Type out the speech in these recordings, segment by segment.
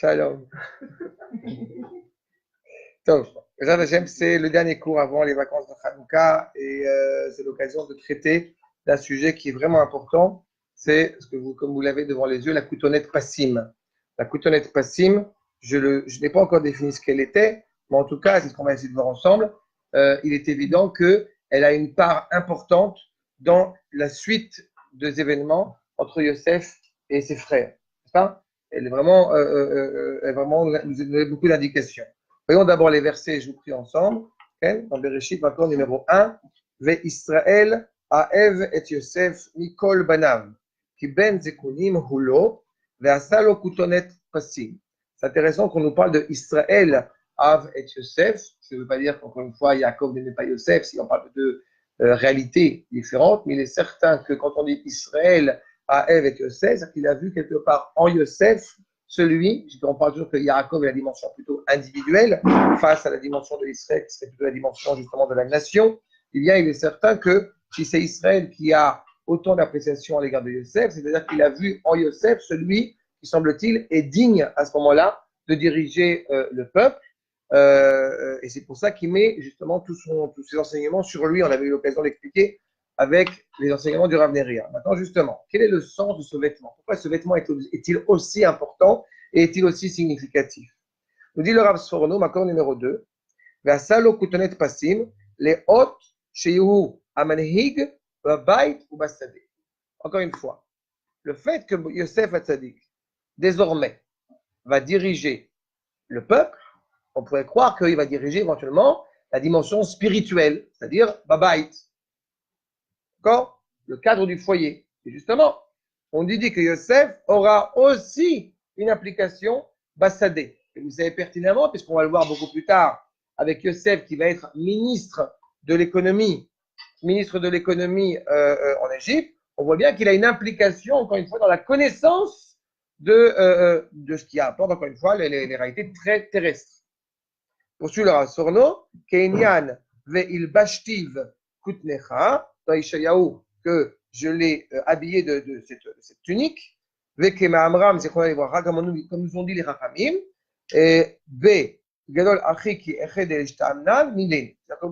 Shalom. Donc, Bezrat Hashem, c'est le dernier cours avant les vacances de Hanouka et c'est l'occasion de traiter d'un sujet qui est vraiment important. C'est ce que vous, comme vous l'avez devant les yeux, la coutonnette passim. La coutonnette passim, je n'ai pas encore défini ce qu'elle était, mais en tout cas, c'est ce qu'on va essayer de voir ensemble. Il est évident qu'elle a une part importante dans la suite des événements entre Yosef et ses frères. N'est-ce pas? Elle est vraiment, elle vraiment nous donne beaucoup d'indications. Voyons d'abord les versets, je vous prie ensemble. Okay? Dans Bereshit, maintenant numéro 1. Ve Israël Aev et Yosef Mikol Banav, qui ben zekunim hulo, ve asalo kutonet pasim. C'est intéressant qu'on nous parle de Israël Av et Yosef. Ça ne veut pas dire qu'encore une fois, Yaakov n'aimait pas Yosef, si on parle de réalités différentes, mais il est certain que quand on dit Israël Aev et Yosef, c'est qu'il a vu quelque part en Yosef celui, on parle toujours que Yaakov est la dimension plutôt individuelle face à la dimension de Israël, qui serait plutôt la dimension justement de la nation. Eh bien, il est certain que si c'est Israël qui a autant d'appréciation à l'égard de Yosef, c'est-à-dire qu'il a vu en Yosef celui qui, semble-t-il, est digne à ce moment-là de diriger le peuple. Et c'est pour ça qu'il met justement tous ses enseignements sur lui. On avait eu l'occasion d'expliquer avec les enseignements du Rav Neria. Maintenant, justement, quel est le sens de ce vêtement? Pourquoi ce vêtement est-il aussi important et est-il aussi significatif? Nous dit le Rav Sforno, Makor numéro 2, Ve'asalo kutonet pasim, les hot sheyu amanhig, ba'bait ou basade. Encore une fois, le fait que Yosef Hatzadik, désormais, va diriger le peuple, on pourrait croire qu'il va diriger éventuellement la dimension spirituelle, c'est-à-dire ba'bait. D'accord? Le cadre du foyer. Et justement, on dit que Yosef aura aussi une application bassadée. Et vous savez pertinemment, puisqu'on va le voir beaucoup plus tard, avec Yosef qui va être ministre de l'économie en Égypte, on voit bien qu'il a une implication, encore une fois, dans la connaissance de ce qui apporte, encore une fois, les réalités très terrestres. Poursuit le Rassorno, Kenyan ve'il bashtiv kutnecha, dans Ishayahu, que je l'ai habillé de cette tunique, ve'kema amram, c'est qu'on va aller voir, comme nous ont dit les Rachamim, et ve gadol achi ki eched el shtamnan milei. Au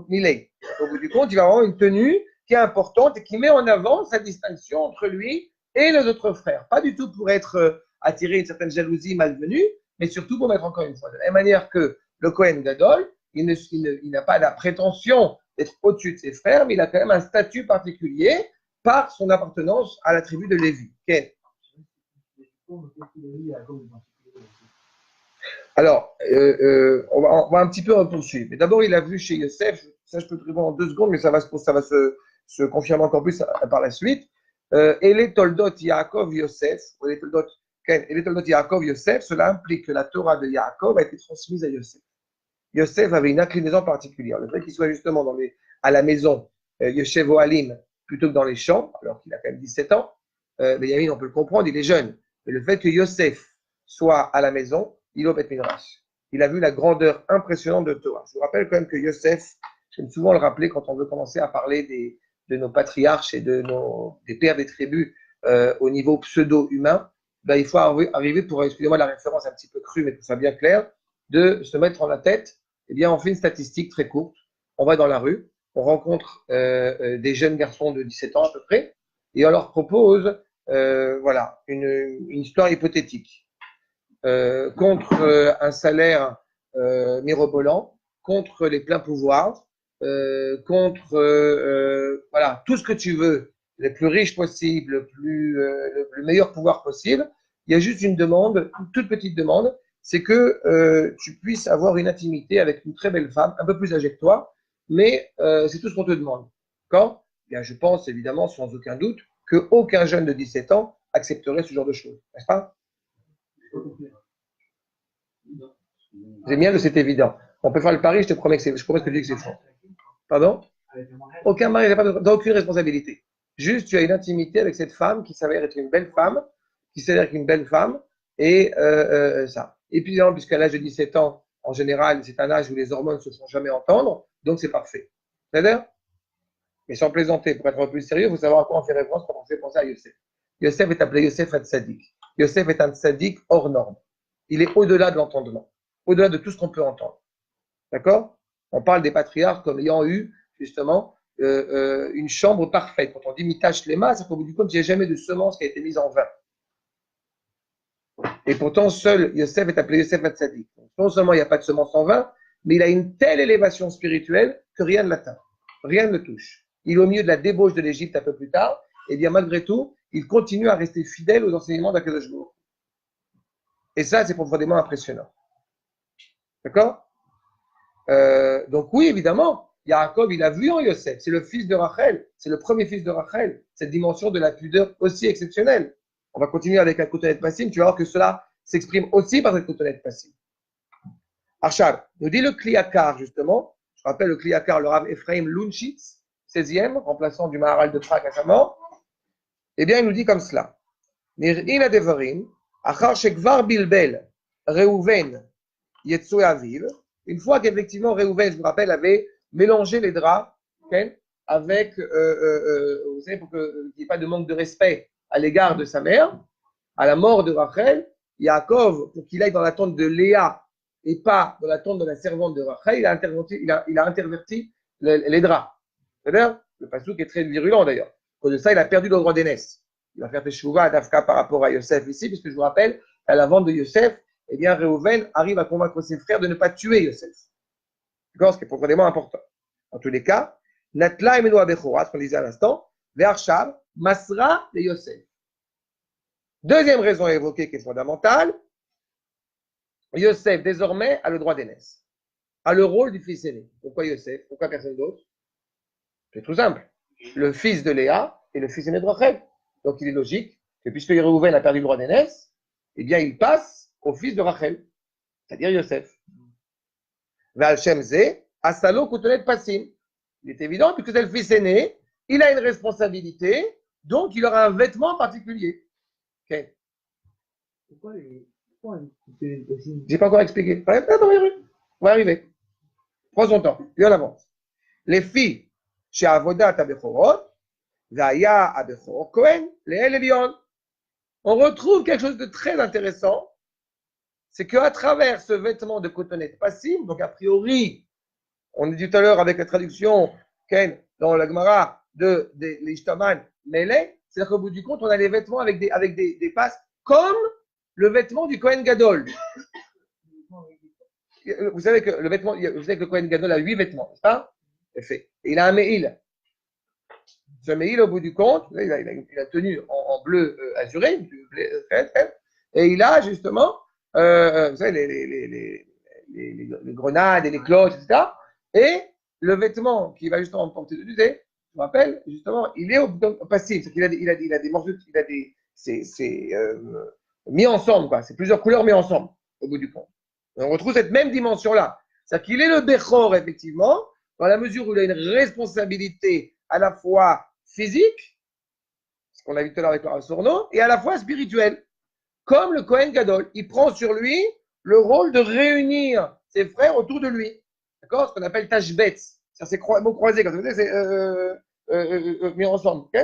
bout du compte, il va avoir une tenue qui est importante et qui met en avant sa distinction entre lui et les autres frères. Pas du tout pour être attiré une certaine jalousie malvenue, mais surtout pour mettre encore une fois, de la même manière que le Kohen Gadol, il n'a pas la prétention d'être au-dessus de ses frères, mais il a quand même un statut particulier par son appartenance à la tribu de Lévi. Okay. Alors, on va un petit peu poursuivre. Mais d'abord, il a vu chez Yosef, ça je peux te répondre en 2 secondes, mais ça va se confirmer encore plus par la suite. Ele Toldot Yaakov Yosef, Ele Toldot Yaakov Yosef, cela implique que la Torah de Yaakov a été transmise à Yosef. Yosef avait une inclinaison particulière. Le fait qu'il soit justement à la maison, Yoshev Ohalim, plutôt que dans les champs, alors qu'il a quand même 17 ans, Benjamin, on peut le comprendre, il est jeune. Mais le fait que Yosef soit à la maison, il est au Beth Midrash. Il a vu la grandeur impressionnante de Torah. Je vous rappelle quand même que Yosef, j'aime souvent le rappeler quand on veut commencer à parler de nos patriarches et des pères des tribus au niveau pseudo-humain, ben, il faut arriver pour, excusez-moi la référence un petit peu crue, mais pour que ça soit bien clair, de se mettre en la tête. Eh bien, on fait une statistique très courte. On va dans la rue, on rencontre des jeunes garçons de 17 ans à peu près, et on leur propose voilà, une histoire hypothétique contre un salaire mirobolant, contre les pleins pouvoirs, contre voilà, tout ce que tu veux, le plus riche possible, le meilleur pouvoir possible. Il y a juste une demande, une toute petite demande, c'est que tu puisses avoir une intimité avec une très belle femme, un peu plus âgée que toi, mais c'est tout ce qu'on te demande. D'accord? Bien, je pense évidemment, sans aucun doute, qu'aucun jeune de 17 ans accepterait ce genre de choses, n'est-ce pas? C'est bien que c'est évident. On peut faire le pari, je te promets que je promets que tu dis que c'est faux. Pardon? Aucun mari n'a pas aucune responsabilité. Juste, tu as une intimité avec cette femme qui s'avère être une belle femme, et ça. Et puis, puisqu'à l'âge de 17 ans, en général, c'est un âge où les hormones ne se font jamais entendre, donc c'est parfait. C'est-à-dire? Mais sans plaisanter, pour être un peu plus sérieux, il faut savoir à quoi on fait référence quand on fait penser à Yosef. Yosef est appelé Yosef Hatzadik. Yosef est un tzaddik hors norme. il est au-delà de l'entendement, au-delà de tout ce qu'on peut entendre. D'accord? On parle des patriarches comme ayant eu, justement, une chambre parfaite. Quand on dit mitash lema, c'est qu'au bout du compte, il n'y a jamais de semence qui a été mise en vain. Et pourtant, seul Yosef est appelé Yosef Hatzadik. Non seulement il n'y a pas de semence en vain, mais il a une telle élévation spirituelle que rien ne l'atteint. Rien ne le touche. Il est au milieu de la débauche de l'Égypte un peu plus tard, et bien malgré tout, il continue à rester fidèle aux enseignements d'Akadosh Baruch Hu. Et ça, c'est profondément impressionnant. D'accord? Donc oui, évidemment, Yaakov, il a vu en Yosef, c'est le fils de Rachel, c'est le premier fils de Rachel, cette dimension de la pudeur aussi exceptionnelle. On va continuer avec la cotonette passive, tu vas voir que cela s'exprime aussi par cette cotonette passive. Arshad, nous dit le Kliakar, justement, je rappelle le Kliakar, le Rav Ephraim Lunchitz, 16e, remplaçant du Maharal de Prague à sa mort, eh bien, il nous dit comme cela. Nir'in adevarim, achar shekvar bilbel, Reuven, Yetsu Aviv, une fois qu'effectivement Reuven, je vous rappelle, avait mélangé les draps, okay, avec, vous savez, pour qu'il n'y ait pas de manque de respect à l'égard de sa mère, à la mort de Rachel, Yaakov, pour qu'il aille dans la tente de Léa et pas dans la tente de la servante de Rachel, il a interverti les draps. C'est-à-dire, le passouk est très virulent d'ailleurs. À cause de ça, il a perdu le droit d'aînesse. Il va faire teshuva à Dafka par rapport à Yosef ici, puisque je vous rappelle, à la vente de Yosef, eh bien, Reuven arrive à convaincre ses frères de ne pas tuer Yosef. D'accord? Ce qui est profondément important. En tous les cas, Natla et Menoa Bechora, ce qu'on disait à l'instant, Ve'arshav, Masra de Yosef. Deuxième raison à évoquer qui est fondamentale, Yosef, désormais, a le droit d'aînesse, a le rôle du fils aîné. Pourquoi Yosef? Pourquoi personne d'autre? C'est tout simple. Le fils de Léa est le fils aîné de Rachel. Donc il est logique que puisque Reuven a perdu le droit d'aînesse, eh bien il passe au fils de Rachel, c'est-à-dire Yosef. Ve'al Shem Ze, Asalo Koutonet Passim. Il est évident, puisque c'est le fils aîné, il a une responsabilité, donc il aura un vêtement particulier. Okay. Pourquoi j'ai pas encore expliqué. On va arriver. Prends son temps. Puis on avance. Les filles, chez Avodat Abechorot, Zaya Abechor Kohen, les Elion. On retrouve quelque chose de très intéressant. C'est qu'à travers ce vêtement de cotonnette passive, donc a priori, on est dit tout à l'heure avec la traduction Ken dans la Gemara de l'Ishtaman Mele, c'est-à-dire qu'au bout du compte, on a les vêtements avec des passes comme le vêtement du Kohen Gadol. Vous savez que le Kohen Gadol a 8 vêtements, n'est-ce pas? Et il a un Me'il. Ce Me'il, au bout du compte, il a tenu en bleu azuré, et il a justement, vous savez, les grenades et les cloches, etc. Et le vêtement qui va justement porter dessus, je me rappelle, justement, il est au passif, c'est qu'il a des morceaux, c'est mis ensemble, quoi. C'est plusieurs couleurs mis ensemble, au bout du compte. Et on retrouve cette même dimension-là. C'est-à-dire qu'il est le Bechor, effectivement, dans la mesure où il a une responsabilité à la fois physique, ce qu'on a vu tout à l'heure avec le Sourno, et à la fois spirituelle. Comme le Kohen Gadol, il prend sur lui le rôle de réunir ses frères autour de lui. D'accord? Ce qu'on appelle Tashbet. C'est mots croisés, comme ça, c'est mis ensemble. Ok?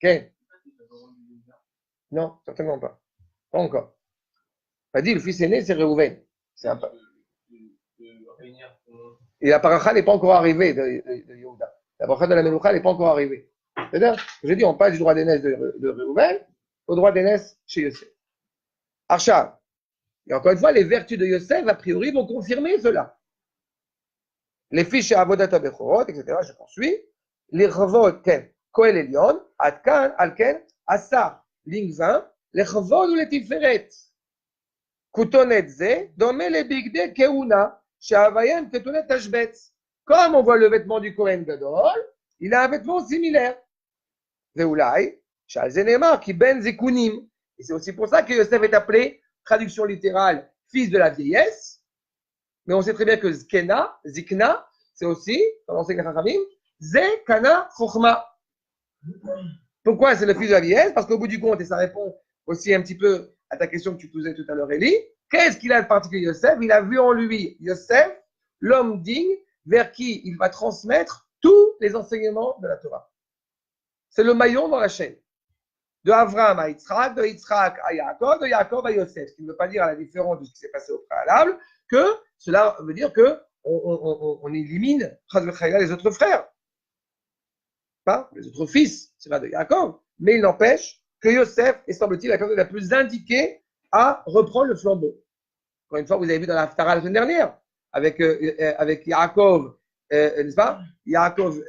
Ok? Non, certainement pas. Pas encore. On a dit le fils aîné, c'est Reuven. C'est un peu. Et la paracha n'est pas encore arrivée de Yehuda. La paracha de la Meloucha n'est pas encore arrivée. C'est-à-dire, j'ai dit, on passe du droit d'aînesse de Reuven au droit d'aînesse chez Yosef. Archav. Et encore une fois, les vertus de Yosef, a priori, vont confirmer cela. Les fiches chez Avodat Abechorot, etc., je poursuis. Les Chavod, Ken, Koel Elion, Adkan, Alken, Asa, ligne 20, les Chavod ou les Tiferet. Koutonet Ze, Domé les Bigde Keuna, chez Havayem, Ketonet Tashbetz. Comme on voit le vêtement du Kohen Gadol, il a un vêtement similaire. Veoulai, Shal Zenemar, qui ben Zekunim. Et c'est aussi pour ça que Yosef est appelé, traduction littérale, fils de la vieillesse. Mais on sait très bien que Zikna, c'est aussi, comme on sait que Chachamim, Zekana Chochma. Pourquoi c'est le fils de la vieillesse? Parce qu'au bout du compte, et ça répond aussi un petit peu à ta question que tu posais tout à l'heure, Elie, qu'est-ce qu'il a de particulier, Yosef? Il a vu en lui, Yosef, l'homme digne, vers qui il va transmettre tous les enseignements de la Torah. C'est le maillon dans la chaîne. de Avraham à Yitzhak, de Yitzhak à Yaakov, de Yaakov à Yosef. Ce qui ne veut pas dire, à la différence de ce qui s'est passé au préalable, que cela veut dire qu'on élimine les autres frères, pas les autres fils, c'est là de Yaakov. Mais il n'empêche que Yosef est, semble-t-il, la personne la plus indiquée à reprendre le flambeau. Encore une fois, vous avez vu dans la Haftara la semaine dernière, avec Yaakov, n'est-ce pas? Yaakov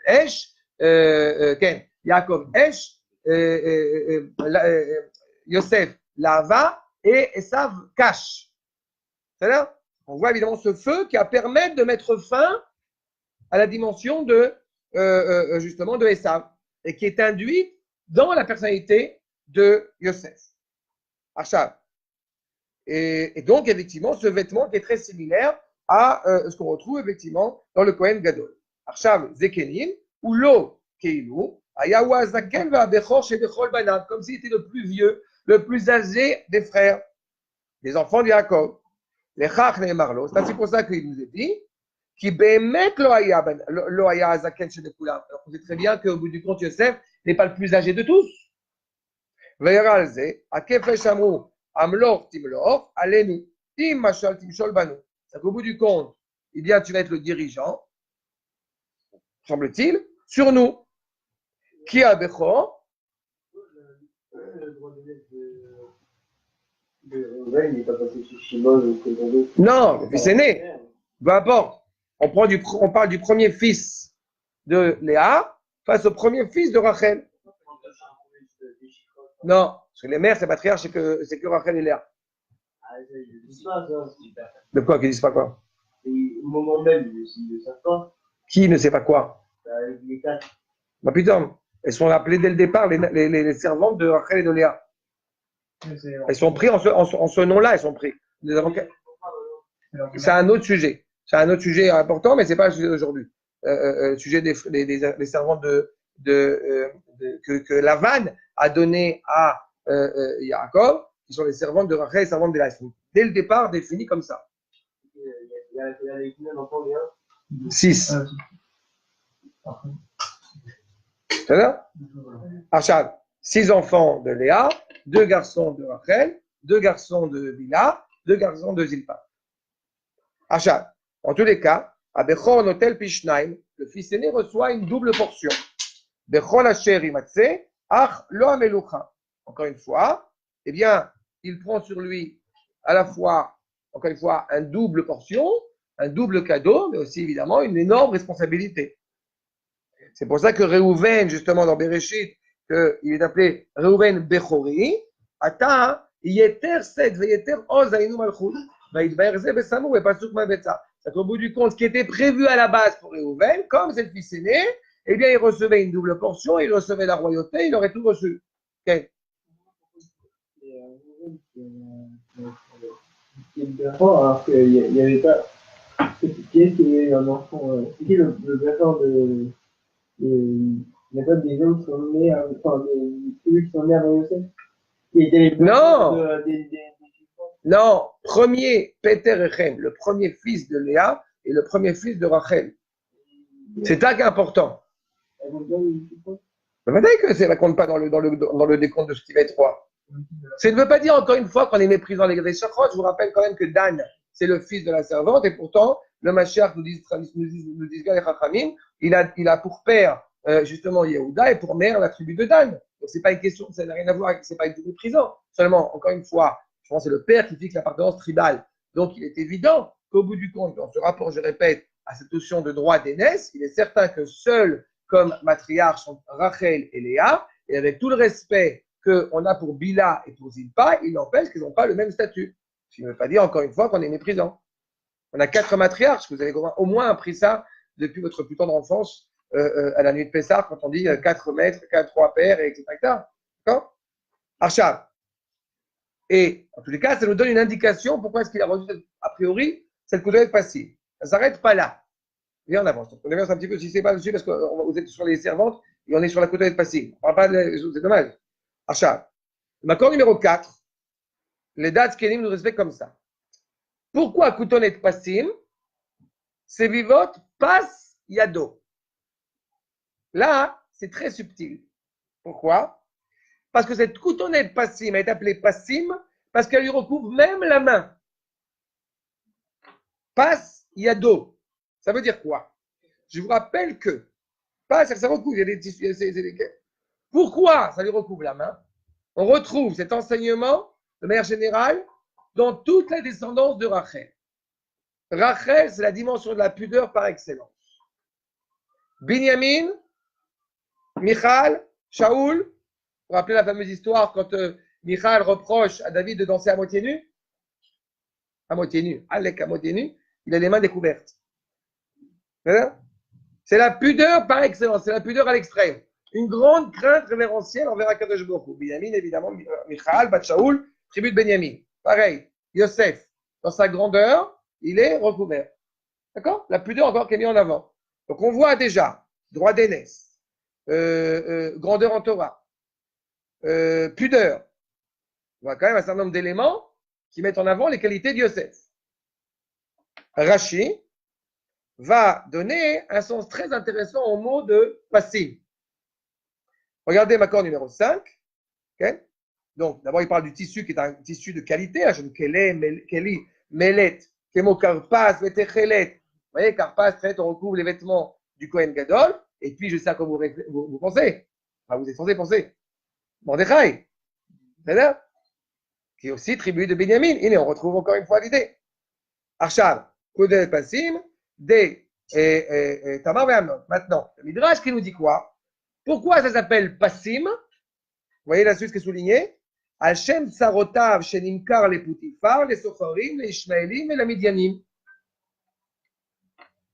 Esh, Ken, Yaakov Esh, Yosef Lava et Esav Kash. C'est-à-dire, on voit évidemment ce feu qui a permis de mettre fin à la dimension de justement de Esav et qui est induite dans la personnalité de Yosef. Achav. Et donc, effectivement, ce vêtement qui est très similaire à ce qu'on retrouve effectivement dans le Kohen Gadol. Achav Zekenim, ou Lo Keilu, Ayawa Zaken va Bechor chez Bechol Banat, comme s'il était le plus vieux, le plus âgé des frères, des enfants de Yaakov. Les Chach Neemarlo, c'est pour ça qu'il nous est dit, qui Behemet Lo Aya Zaken chez Bechoulam. Alors, on sait très bien qu'au bout du compte, Yosef n'est pas le plus âgé de tous. Ve'yaralze, Akefesh Amrou, Amlor Timlor, Alenu, Tim Machal Timshol Banu. C'est qu'au bout du compte, eh bien, tu vas être le dirigeant, semble-t-il, sur nous. Qui a Bechor? Non, le fils aîné. Peu importe. On parle du premier fils de Léa face au premier fils de Rachel. Non, parce que les mères, c'est patriarche, c'est que Rachel et Léa. De quoi qu'ils disent pas quoi? Au moment même, ils ne savent pas. Qui ne sait pas quoi? Les quatre. Bah putain, elles sont appelées dès le départ les servantes de Rachel et de Léa. Elles sont prises en ce nom-là, elles sont prises. C'est un autre sujet. C'est un autre sujet important, mais ce n'est pas le sujet d'aujourd'hui. Le sujet des servantes que Lavan a donné à Yaakov, qui sont les servantes de Rachel et les servantes de Léa. Elles sont dès le départ définies comme ça. Il y a combien d'enfants, Léa? 6. C'est ça? Achad, 6 enfants de Léa, 2 garçons de Rachel, 2 garçons de Bila, 2 garçons de Zilpa. Achad, en tous les cas, à Bechor Notel Pishnaim, le fils aîné reçoit une double portion. Bechol Asher Imatse, Ach Lo Amelucha. Encore une fois, eh bien, il prend sur lui à la fois, encore une fois, une double portion, un double cadeau, mais aussi évidemment une énorme responsabilité. C'est pour ça que Réhouven, justement, dans Bereshit, il est appelé Réhouven Bechori, Ata, Yeter Sed, Yeter Oz, Ainu Malchut, Vaïdbaerze Besamou, et Pasuk Mabetza. C'est qu'au bout du compte, ce qui était prévu à la base pour Réhouven, comme c'est le fils aîné, eh bien, il recevait une double portion, il recevait la royauté, il aurait tout reçu. Okay. Alors qu'il n'y avait pas. Qui est-ce qui a eu un enfant? C'est qui le berger de. Il n'y a pas des gens qui sont nés, enfin, ceux qui sont nés avant Yosef? Qui étaient les Non! Non, premier Peter Echem, le premier fils de Léa et le premier fils de Rachel. C'est ça qui est important. Ça veut dire que ça ne compte pas dans le décompte de ce qui va être roi. Ça ne veut pas dire encore une fois qu'on est méprisant les chakras. Je vous rappelle quand même que Dan, c'est le fils de la servante, et pourtant, le Mashiach nous dit les Chachamim, il a pour père justement Yehuda et pour mère la tribu de Dan. Donc c'est pas une question, ça n'a rien à voir avec, c'est pas du méprisant. Seulement, encore une fois, je pense que c'est le père qui fixe l'appartenance tribale. Donc il est évident qu'au bout du compte, dans ce rapport, je répète, à cette notion de droit d'aînesse, il est certain que seuls comme matriarches sont Rachel et Léa, et avec tout le respect qu'on a pour Bila et pour Zilpa, il n'empêche qu'ils n'ont pas le même statut. Ce qui ne veut pas dire, encore une fois, qu'on est méprisant. On a 4 matriarches, vous avez au moins appris ça depuis votre plus tendre enfance, à la nuit de Pessah, quand on dit 4 maîtres, 3 pères, etc. D'accord? Archav. Et en tous les cas, ça nous donne une indication pourquoi est-ce qu'il a reçu, a priori, cette couleur passive. Ça ne s'arrête pas là. Viens, on avance. On avance un petit peu, si ce n'est pas dessus, parce que vous êtes sur les servantes et on est sur la couleur passive. On ne parle pas de. C'est dommage. Archav. Le accord numéro 4, les dates Kenim nous respectent comme ça. Pourquoi Koutonet Passim, c'est vivot passe yado. Là, c'est très subtil. Pourquoi? Parce que cette coutonnette passim est appelée passim parce qu'elle lui recouvre même la main. Passe, il y a dos. Ça veut dire quoi? Je vous rappelle que passe, ça recouvre, il y a des tissus. Pourquoi ça lui recouvre la main? On retrouve cet enseignement, de manière générale, dans toute la descendance de Rachel. Rachel, c'est la dimension de la pudeur par excellence. Binyamin, Michal, Shaoul, vous vous rappelez la fameuse histoire quand Michal reproche à David de danser à moitié nu? À moitié nu, Alec à moitié nu, il a les mains découvertes. C'est la pudeur par excellence, c'est la pudeur à l'extrême. Une grande crainte révérentielle envers Akadosh Baruch Hu. Binyamin, évidemment, Michal, Bat Shaoul, tribu de Benyamin. Pareil, Yosef, dans sa grandeur, il est recouvert. D'accord? La pudeur encore qui est mise en avant. Donc on voit déjà droit d'aînesse, grandeur en Torah, pudeur. On voit quand même un certain nombre d'éléments qui mettent en avant les qualités de Yosef. Rashi va donner un sens très intéressant au mot de passim. Regardez Makor numéro 5. Okay? Donc, d'abord, il parle du tissu qui est un tissu de qualité. Keli, Melet, Kemo Karpas, Vetechelet. Vous voyez, Karpas, on recouvre les vêtements du Kohen Gadol. Et puis, je sais à quoi vous pensez. Enfin, vous êtes censé penser. Mordechai. C'est-à-dire qui est aussi tribu de Benjamin. Et on retrouve encore une fois l'idée. Arshab, Kodel Passim, des Tamar et Amnon. Maintenant, le Midrash qui nous dit quoi? Pourquoi ça s'appelle Passim? Vous voyez la suite qui est soulignée? Al-Shem Tsarotav Shenimkar les Poutifar, les Socharim, les Ishmaélim et les Midianim.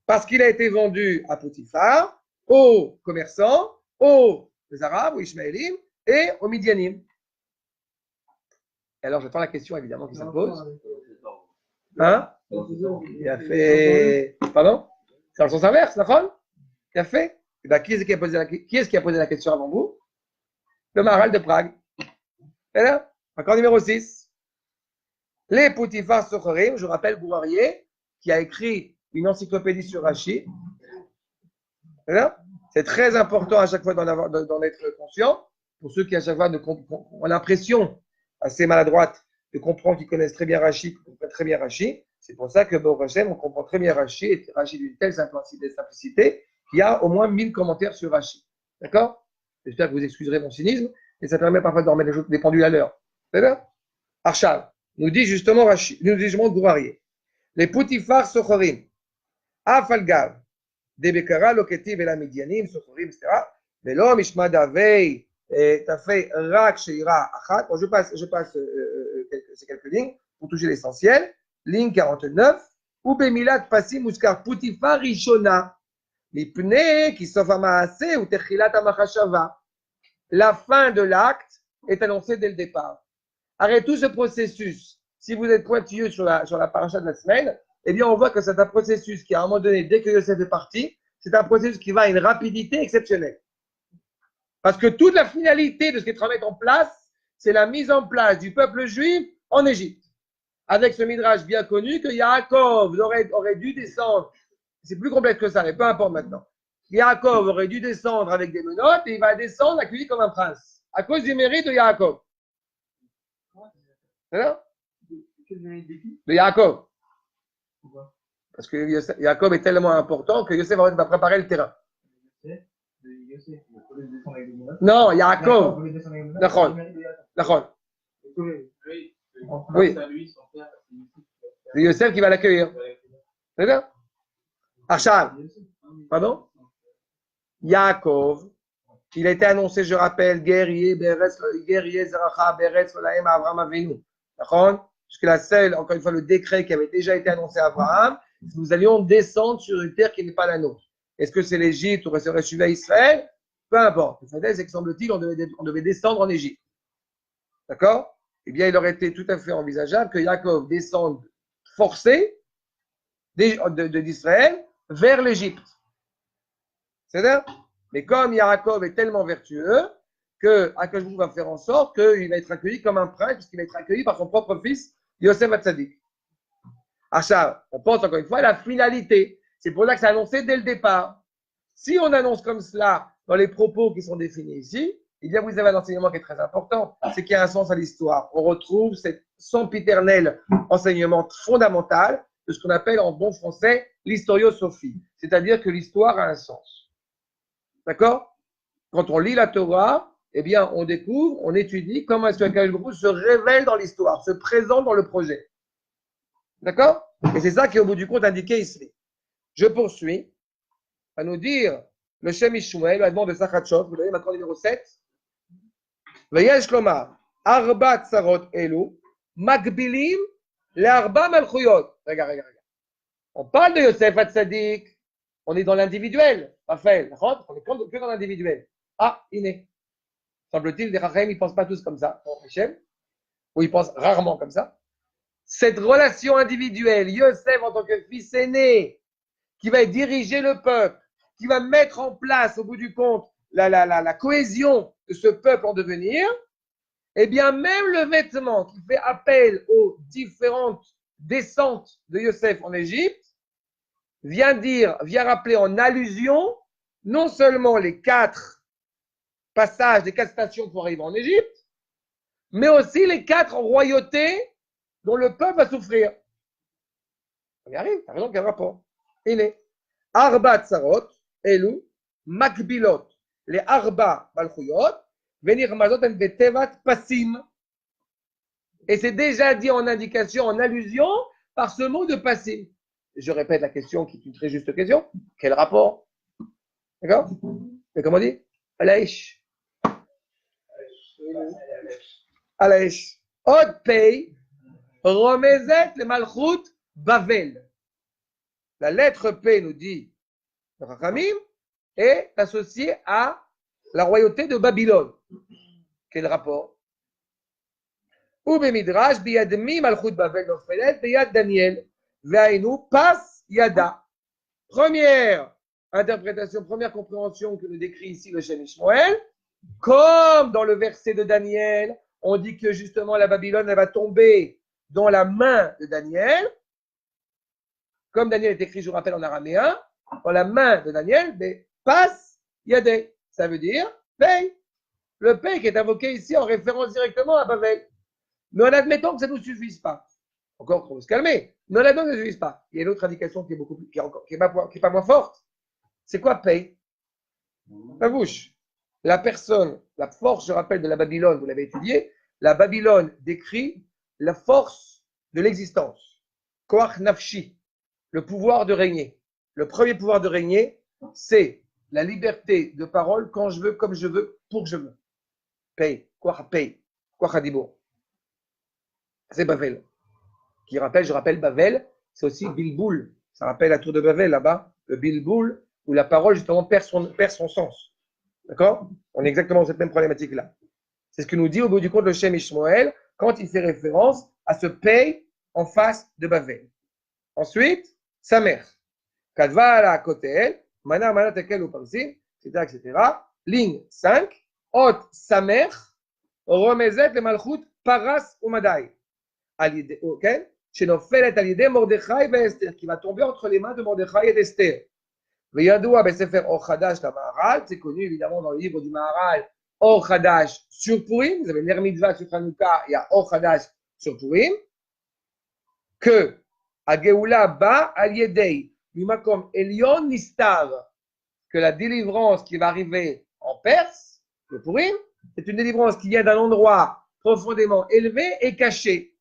Parce qu'il a été vendu à Poutifar, aux commerçants, aux Arabes, aux Ishmaélim et aux Midianim. Et alors j'attends la question évidemment qui s'impose. Hein? Il a fait. Pardon? C'est dans le sens inverse, d'accord? Il a fait. Et ben, qui est-ce qui a posé la question avant vous? Le Maharal de Prague. Et là, encore numéro 6. Les Poutifar Socharim, je rappelle Bourarier, qui a écrit une encyclopédie sur Rashi. C'est très important à chaque fois d'en être conscient. Pour ceux qui à chaque fois ont l'impression, assez maladroite, de comprendre qu'ils connaissent très bien Rashi, qu'ils comprennent très bien Rashi. C'est pour ça que Baruch Hashem, on comprend très bien Rashi, et Rashi d'une telle simplicité qu'il y a au moins 1000 commentaires sur Rashi. D'accord? J'espère que vous excuserez mon cynisme, et ça permet parfois de remettre des pendules à l'heure. C'est là? Arshal nous dit justement Rashi, nous dit justement Bourarier. Les Poutifar Sochorim, Afalgav, Debekara, Loketiv et la Midianim, Sochorim, etc. Mais l'homme, Ishmadavei, Tafei, Rak, Sheira, Achat. Bon, je passe ces quelques lignes pour toucher l'essentiel. Ligne 49. Ou Bemilat Passim Muskar Poutifar Rishona. Mipne, qui sauf Amaase, ou Techilat Amachashava. La fin de l'acte est annoncée dès le départ. Arrêtez tout ce processus. Si vous êtes pointilleux sur la paracha de la semaine, eh bien, on voit que c'est un processus qui, à un moment donné, dès que Yosef est parti, c'est un processus qui va à une rapidité exceptionnelle. Parce que toute la finalité de ce qui est en mettre en place, c'est la mise en place du peuple juif en Égypte. Avec ce midrash bien connu que Yaakov aurait dû descendre. C'est plus complexe que ça, mais peu importe maintenant. Yaakov aurait dû descendre avec des menottes et il va descendre accueilli comme un prince. À cause du mérite de Yaakov. C'est là? De Yaakov. Parce que Yaakov est tellement important que Yosef va préparer le terrain. Non, Yaakov. D'accord. Oui. C'est Yosef qui va l'accueillir. C'est bien? Achab. Pardon? Yaakov. Il a été annoncé, je rappelle, guerrier, Zeracha, Beretz, Olaim, Avraham, Avinu. D'accord? Jusqu'à la seule, encore une fois, le décret qui avait déjà été annoncé à Abraham, nous allions descendre sur une terre qui n'est pas la nôtre. Est-ce que c'est l'Égypte ou que c'est suivi à Israël? Peu importe. Le fait est que, semble-t-il, on devait descendre en Égypte. D'accord? Eh bien, il aurait été tout à fait envisageable que Yaakov descende forcé d'Israël vers l'Égypte. C'est-à-dire? Mais comme Yaakov est tellement vertueux que Akash va faire en sorte qu'il va être accueilli comme un prince, puisqu'il va être accueilli par son propre fils, Yosef Hatzadik. Achat, on pense encore une fois à la finalité. C'est pour ça que c'est annoncé dès le départ. Si on annonce comme cela dans les propos qui sont définis ici, Eh bien, vous avez un enseignement qui est très important, c'est qu'il y a un sens à l'histoire. On retrouve cet sempiternel enseignement fondamental de ce qu'on appelle en bon français l'historiosophie, c'est-à-dire que l'histoire a un sens. D'accord? Quand on lit la Torah, eh bien, on découvre, on étudie comment est-ce que Akadosh Baruch Hu se révèle dans l'histoire, se présente dans le projet. D'accord? Et c'est ça qui est au bout du compte indiqué ici. Je poursuis à nous dire le Shem Ishmuel, le demande de Sachatchov, vous voyez maintenant numéro 7. Veyesh Klomar, Arba Tsarot Elu, Makbilim, le Arba Malchuyot. Regarde. On parle de Yosef Hatzadik, on est dans l'individuel, Raphaël, d'accord? On est que dans l'individuel. Ah, Iné. Semble-t-il, les Rachem, ils ne pensent pas tous comme ça, ou ils pensent rarement comme ça. Cette relation individuelle, Yosef en tant que fils aîné, qui va diriger le peuple, qui va mettre en place, au bout du compte, la cohésion de ce peuple en devenir, eh bien, même le vêtement qui fait appel aux différentes descentes de Yosef en Égypte, vient rappeler en allusion non seulement les 4 passages, les 4 stations pour arriver en Égypte, mais aussi les 4 royautés dont le peuple va souffrir. On y arrive, t'as raison, quel rapport? Il est Arba Tsarot, Elu, Makbilot, les Arba Malchuyot, Venir Mazot en Betevat Passim. Et c'est déjà dit en indication, en allusion, par ce mot de Passim. Je répète la question qui est une très juste question. Quel rapport? D'accord? Mais comment on dit? Alaïch. Alaïch. Od Pei, Romezet le Malchut Bavel. La lettre P nous dit Rachamim est associée à la royauté de Babylone. Quel rapport? Ou Midrash biyadmi Malchut Bavel nofelet biyad Daniel ve'ainu pas yada. Première interprétation, première compréhension que nous décrit ici le Shem Ishmuel, comme dans le verset de Daniel, on dit que justement la Babylone elle va tomber dans la main de Daniel. Comme Daniel est écrit, je vous rappelle, en araméen, dans la main de Daniel, mais passe yadé. Ça veut dire paye. Le paye qui est invoqué ici en référence directement à Babel. Mais en admettant que ça ne nous suffise pas. Encore, on va se calmer. Mais en admettant que ça ne nous suffise pas. Il y a une autre indication qui est beaucoup plus, qui est pas moins forte. C'est quoi paye? La bouche. La personne, la force, je rappelle, de la Babylone, vous l'avez étudié, la Babylone décrit la force de l'existence. Koach nafshi. Le pouvoir de régner. Le premier pouvoir de régner, c'est la liberté de parole quand je veux, comme je veux, pour que je veux. Paye. Quoi paye. Quoi dibour. C'est Bavel. Qui rappelle, je rappelle, Bavel, c'est aussi Bilboul. Ça rappelle la tour de Bavel là-bas. Le Bilboul, où la parole justement perd son sens. D'accord? On est exactement dans cette même problématique-là. C'est ce que nous dit au bout du compte le Shem Ishmuel quand il fait référence à ce paye en face de Bavel. Ensuite, sa mère. Kadva ala kotel, mana tekel ou parsim, etc. Ligne 5. Ot sa mère, remezet le malchut paras ou madai. Ok? Shenofelet alide Mordechai et Esther, qui va tomber entre les mains de Mordechai et d'Esther. Veyadoua besefer Or Chadash la Maharal, c'est connu évidemment dans le livre du Maharal, Or Chadash sur Purim. Vous avez Ner Mitzvah sur Hanouka, il y a Or Chadash sur Purim. Que Ageoula ba al yedei mimakom Elion nistar, que la délivrance qui va arriver en Perse, le Purim, c'est une délivrance qui vient d'un endroit profondément élevé et caché.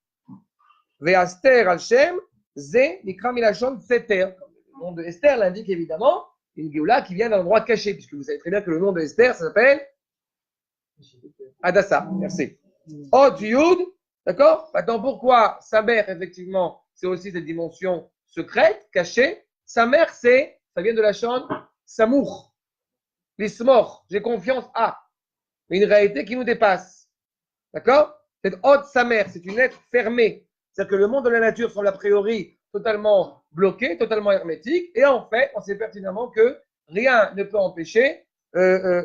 Ve'aster al-Shem, ze nikra milachon seter. Le nom de Esther l'indique évidemment, une Géoula qui vient d'un endroit caché, puisque vous savez très bien que le nom de Esther, ça s'appelle Hadassah. Merci. Ot Yud, d'accord? Maintenant, pourquoi sa mère, effectivement, c'est aussi cette dimension secrète, cachée. Sa mère, ça vient de la chante Samour, l'ismor, j'ai confiance à, mais une réalité qui nous dépasse. D'accord? Cette haute sa mère, c'est une lettre fermée. C'est-à-dire que le monde de la nature semble a priori totalement bloqué, totalement hermétique, et en fait, on sait pertinemment que rien ne peut empêcher,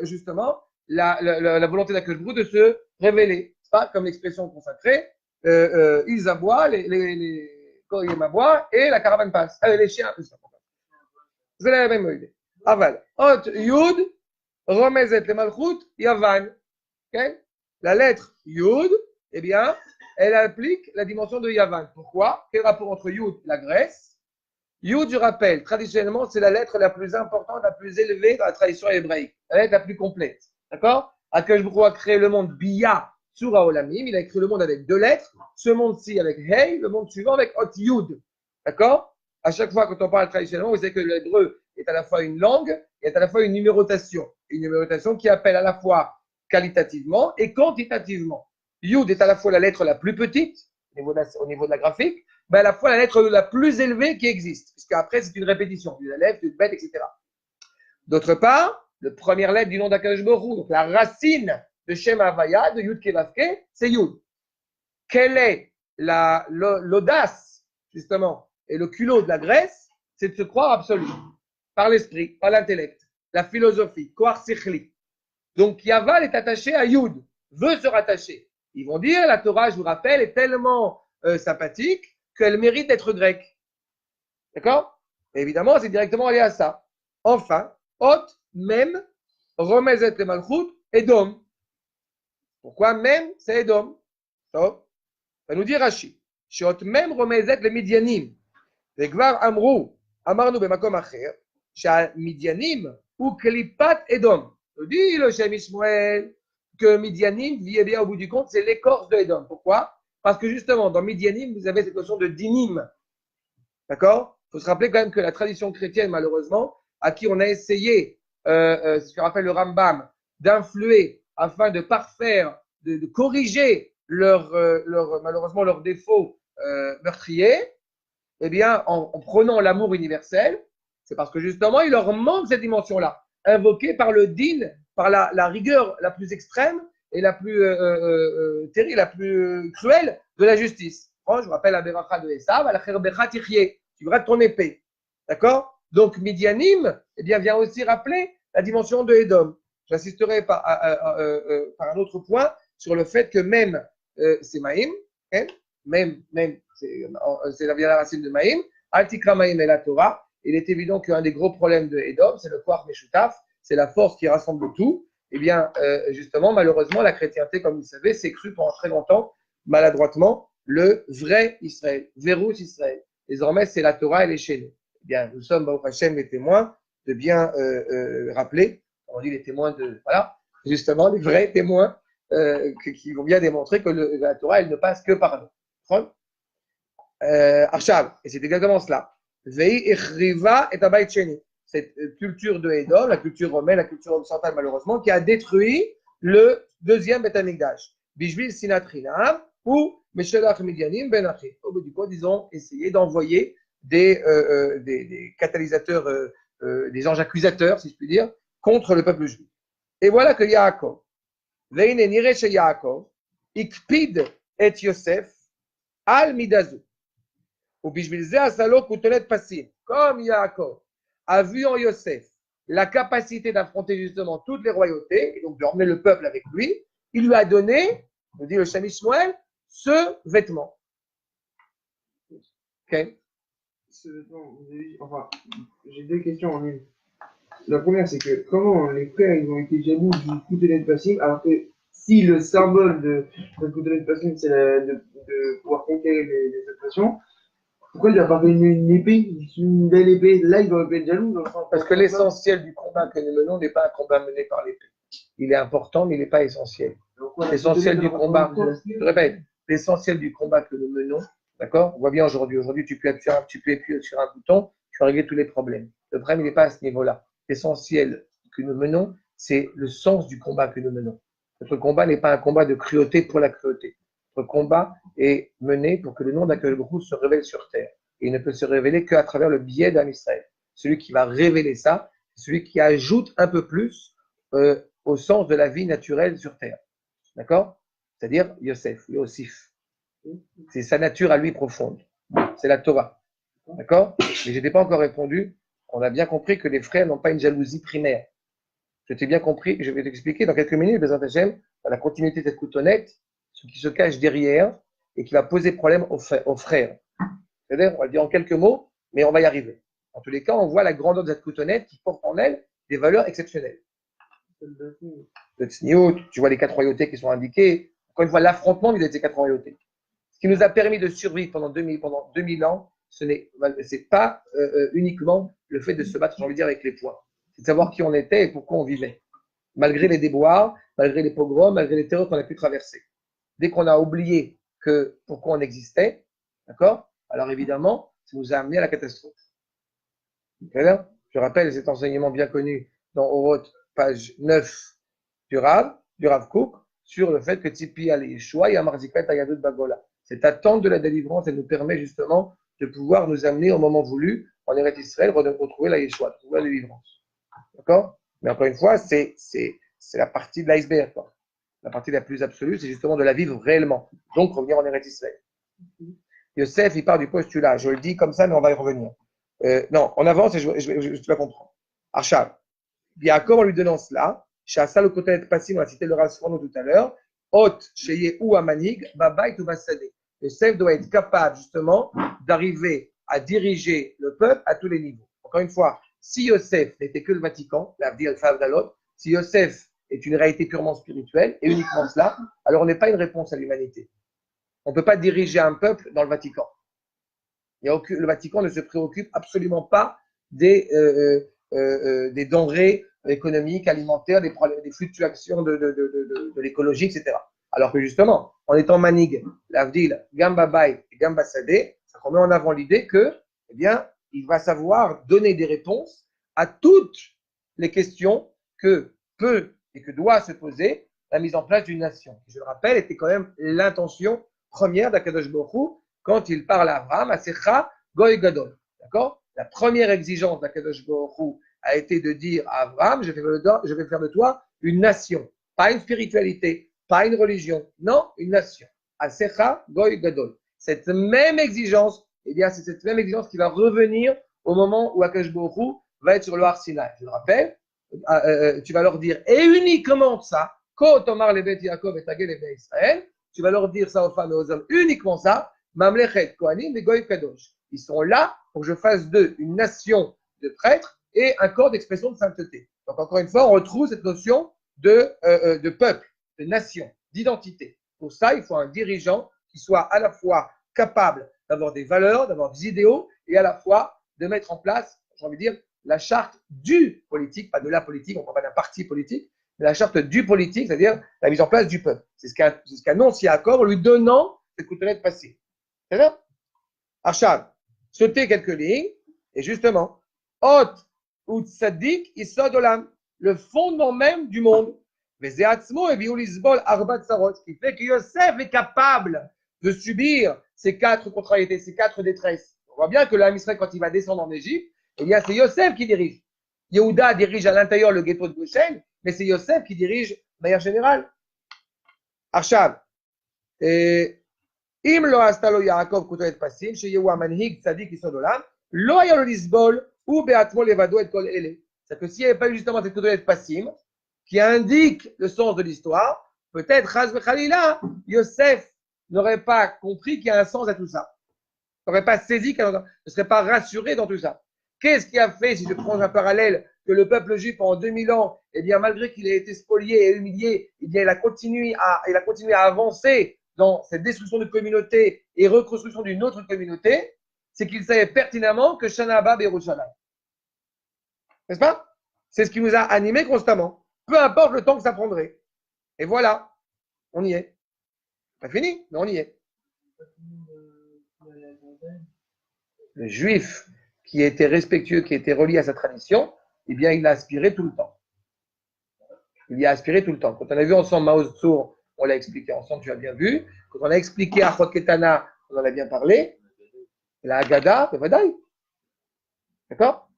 justement, la volonté d'Akadosh Baruch Hu de se révéler. C'est pas comme l'expression consacrée, ils aboient, les Koyim aboient, et la caravane passe. Les chiens, tout ça. C'est la même idée. Aval. Ot Yud, Romezet le Malchut, Yavan. Okay? La lettre Yud, eh bien, elle applique la dimension de Yavan. Pourquoi? Quel rapport entre Yud et la Grèce? Yud, je rappelle, traditionnellement, c'est la lettre la plus importante, la plus élevée dans la tradition hébraïque. La lettre la plus complète. D'accord? Akash Baruch Hu a créé le monde Bia Tsura Olamim. Il a créé le monde avec 2 lettres. Ce monde-ci avec Hey, le monde suivant avec Ot Yud. D'accord? À chaque fois, quand on parle traditionnellement, vous savez que l'hébreu est à la fois une langue et est à la fois une numérotation. Une numérotation qui appelle à la fois qualitativement et quantitativement. Yud est à la fois la lettre la plus petite au niveau de la graphique, mais à la fois la lettre la plus élevée qui existe, puisque après c'est une répétition, du Aleph, du Bet, etc. D'autre part, la première lettre du nom d'Akadosh Baruch Hu, donc la racine de Shem Havaya, de Yud Kevavke, c'est Yud. Quelle est l'audace, justement, et le culot de la Grèce? C'est de se croire absolu, par l'esprit, par l'intellect, la philosophie, Koar Sichli. Donc Yaval est attaché à Yud, veut se rattacher. Ils vont dire, la Torah, je vous rappelle, est tellement sympathique qu'elle mérite d'être grecque. D'accord? Évidemment, c'est directement lié à ça. Enfin, Hot, même, Remezet le Malchut, Edom. Pourquoi même, c'est Edom? Ça va nous dire Rashi. Shot même Remezet le Midianim. Vegvar Amrou, Amarnu Bemakom Acher, Midianim ou Klipat Edom. Dit le Shem Ishmael que Midianim, bien au bout du compte, c'est l'écorce de Edom. Pourquoi? Parce que justement, dans Midianim, vous avez cette notion de dinim. D'accord? Il faut se rappeler quand même que la tradition chrétienne, malheureusement, à qui on a essayé, ce que rappelle le Rambam, d'influer afin de parfaire, de corriger malheureusement leurs défauts meurtriers, eh bien, en prenant l'amour universel, c'est parce que justement, il leur manque cette dimension-là, invoquée par le din, par la rigueur la plus extrême et la plus terrible, la plus cruelle de la justice. Je vous rappelle la Beracha de Esav, la Kherbecha Tichye, tu grattes ton épée. D'accord? Donc, Midianim, eh bien, vient aussi rappeler la dimension de Edom. J'insisterai par un autre point sur le fait que même c'est Maïm, hein, même c'est la racine de Maïm, Altikra Maïm et la Torah. Il est évident qu'un des gros problèmes de Edom, c'est le Koach Meshutaf, c'est la force qui rassemble tout. Eh bien, justement, malheureusement, la chrétienté, comme vous le savez, s'est crue pendant très longtemps, maladroitement, le vrai Israël, Verus Israël. Désormais, c'est la Torah, elle est chez nous. Eh bien, nous sommes, Baruch Hashem, les témoins de bien rappeler, on dit les témoins de, voilà, justement, les vrais témoins qui vont bien démontrer que la Torah, elle ne passe que par nous. Achav, et c'est exactement cela. Vei echriva et abayt sheni. Cette culture de Edom, la culture romaine, la culture occidentale, malheureusement, qui a détruit le deuxième Beth Amikdash. Bishvil sinatrinam ou Meshelach Midianim ben Achim. Au bout du compte, ils ont essayé d'envoyer des catalysateurs, des anges accusateurs, si je puis dire, contre le peuple juif. Et voilà que Yaakov, Veine nire chez Yaakov, ikpid et Yosef, al midazu. Ou bishvil ze asalo kutonet pasim. Comme Yaakov a vu en Yosef la capacité d'affronter justement toutes les royautés, et donc de emmener le peuple avec lui, il lui a donné, nous dit le Shem Ishmael, ce vêtement. Ok. Ce vêtement, enfin, j'ai 2 questions en une. La première, c'est que comment les frères ils ont été jaloux du Koutelet Passim, alors que si le symbole de Koutelet Passim, c'est de pouvoir conquérir les autres nations, pourquoi il n'a pas fait une épée, une belle épée? Là, il doit être jaloux. Parce que l'essentiel du combat que nous menons n'est pas un combat mené par l'épée. Il est important, mais il n'est pas essentiel. L'essentiel du combat, je répète, l'essentiel du combat que nous menons, d'accord? On voit bien aujourd'hui. Aujourd'hui, tu peux appuyer sur un bouton, tu vas régler tous les problèmes. Le problème, il n'est pas à ce niveau-là. L'essentiel que nous menons, c'est le sens du combat que nous menons. Notre combat n'est pas un combat de cruauté pour la cruauté. Notre combat est mené pour que le nom d'Akadosh Baruch Hu se révèle sur terre. Et il ne peut se révéler qu'à travers le biais d'Am Israël. Celui qui va révéler ça, c'est celui qui ajoute un peu plus au sens de la vie naturelle sur terre. D'accord? C'est-à-dire Yosef, Yosif. C'est sa nature à lui profonde. C'est la Torah. D'accord? Mais je n'ai pas encore répondu. On a bien compris que les frères n'ont pas une jalousie primaire. Je t'ai bien compris, je vais t'expliquer dans quelques minutes, Bezrat Hashem, dans la continuité de cette coutonnette, ce qui se cache derrière et qui va poser problème aux frères. C'est-à-dire, on va le dire en quelques mots, mais on va y arriver. En tous les cas, on voit la grandeur de cette coutonnette qui porte en elle des valeurs exceptionnelles. de Tzniout, tu vois les 4 royautés qui sont indiquées. Encore une fois, l'affrontement vis-à-vis de ces 4 royautés. Ce qui nous a permis de survivre pendant 2000 ans, ce n'est pas uniquement le fait de se battre, j'ai envie de dire, avec les poings. C'est de savoir qui on était et pourquoi on vivait. Malgré les déboires, malgré les pogroms, malgré les terreurs qu'on a pu traverser. Dès qu'on a oublié pourquoi on existait, d'accord? Alors évidemment, ça nous a amené à la catastrophe. Je rappelle cet enseignement bien connu dans Oroth, page 9 du Rav Kook, sur le fait que Tzipi al Yeshua et Amarzikat Ayadut Bagola. Cette attente de la délivrance, elle nous permet justement de pouvoir nous amener au moment voulu en Eretz Israël, retrouver la Yeshua, retrouver la délivrance. D'accord? Mais encore une fois, c'est la partie de l'iceberg. La partie la plus absolue, c'est justement de la vivre réellement. Donc, revenir en Eretz Israël. Yosef, il part du postulat. Je le dis comme ça, mais on va y revenir. Non, on avance et tu vas comprendre. Arshab. Yaakov, en lui donnant cela, Shasa le côté passim, on a cité le Rasfron tout à l'heure, Hot, Sheye ou Amanig, Babait ou Bassadeh. Yosef doit être capable, justement, d'arriver à diriger le peuple à tous les niveaux. Encore une fois, si Yosef n'était que le Vatican, l'Avdi al-Favdalot, si Yosef est une réalité purement spirituelle et uniquement cela, alors on n'est pas une réponse à l'humanité. On ne peut pas diriger un peuple dans le Vatican. Le Vatican ne se préoccupe absolument pas des denrées économiques, alimentaires, des fluctuations de l'écologie, etc. Alors que justement, en étant manig, l'Avdil, Gamba Bay et Gamba Sadeh, ça remet en avant l'idée que, eh bien, il va savoir donner des réponses à toutes les questions que peut et que doit se poser la mise en place d'une nation. Je le rappelle, était quand même l'intention première d'Akadosh Baruch Hu quand il parle à Abraham, à Secha Goy Gadol. D'accord? La première exigence d'Akadosh Baruch Hu a été de dire à Abraham, je vais faire de toi une nation. Pas une spiritualité, pas une religion. Non, une nation. À Secha Goy Gadol. Cette même exigence, eh bien, c'est cette même exigence qui va revenir au moment où Akadosh Baruch Hu va être sur le Har Sinaï. Je le rappelle, tu vas leur dire, et uniquement ça, quand Omar le Bet Yaakov et Tagel et Israël, tu vas leur dire ça aux femmes et aux hommes, uniquement ça, Mamlechet Kohanim et Goy Kadosh. Ils sont là pour que je fasse d'eux une nation de prêtres et un corps d'expression de sainteté. Donc encore une fois, on retrouve cette notion de peuple, de nation, d'identité. Pour ça, il faut un dirigeant qui soit à la fois capable d'avoir des valeurs, d'avoir des idéaux et à la fois de mettre en place, j'ai envie de dire, la charte du politique, pas de la politique, on ne parle pas d'un parti politique, mais la charte du politique, c'est-à-dire la mise en place du peuple. C'est ce qu'annonce Yaakov en lui donnant cette coutelette passée. C'est ça? Arshad, sauter quelques lignes, et justement, Hot ou Tzadik, Isodolam, le fondement même du monde. Vezeatzmo et Biulisbol Arbat Sarot, ce qui fait que Yosef est capable de subir ces 4 contrariétés, ces 4 détresses. On voit bien que l'âme Israël, quand il va descendre en Égypte, eh bien, c'est Yosef qui dirige. Yehuda dirige à l'intérieur le ghetto de Goshen, mais c'est Yosef qui dirige de manière générale. Arshad, אם לא עשתה לו יעקב כותרת פסים, שיהו המנהיג צדיק יסוד עולם, לא היה לו לסבול, הוא בעצמו לבדו את כל אלה. C'est que s'il n'y avait pas eu justement cette coutelette passim, qui indique le sens de l'histoire, peut-être, Chaz Bechalila, Yosef n'aurait pas compris qu'il y a un sens à tout ça. N'aurait pas saisi, ne serait pas rassuré dans tout ça. Qu'est-ce qui a fait, si je prends un parallèle, que le peuple juif pendant 2000 ans, eh bien, malgré qu'il ait été spolié et humilié, eh bien, il a continué à avancer dans cette destruction de communauté et reconstruction d'une autre communauté, c'est qu'il savait pertinemment que Shana Haba B'Yerushalayim. N'est-ce pas? C'est ce qui nous a animés constamment. Peu importe le temps que ça prendrait. Et voilà, on y est. Pas fini, mais on y est. Le juif qui était respectueux, qui était relié à sa tradition, eh bien, il a aspiré tout le temps. Il y a aspiré tout le temps. Quand on a vu ensemble Mao Tzu, on l'a expliqué ensemble, tu as bien vu. Quand on a expliqué à Ketana, on en a bien parlé. La Haggadah, c'est Vadaï. D'accord?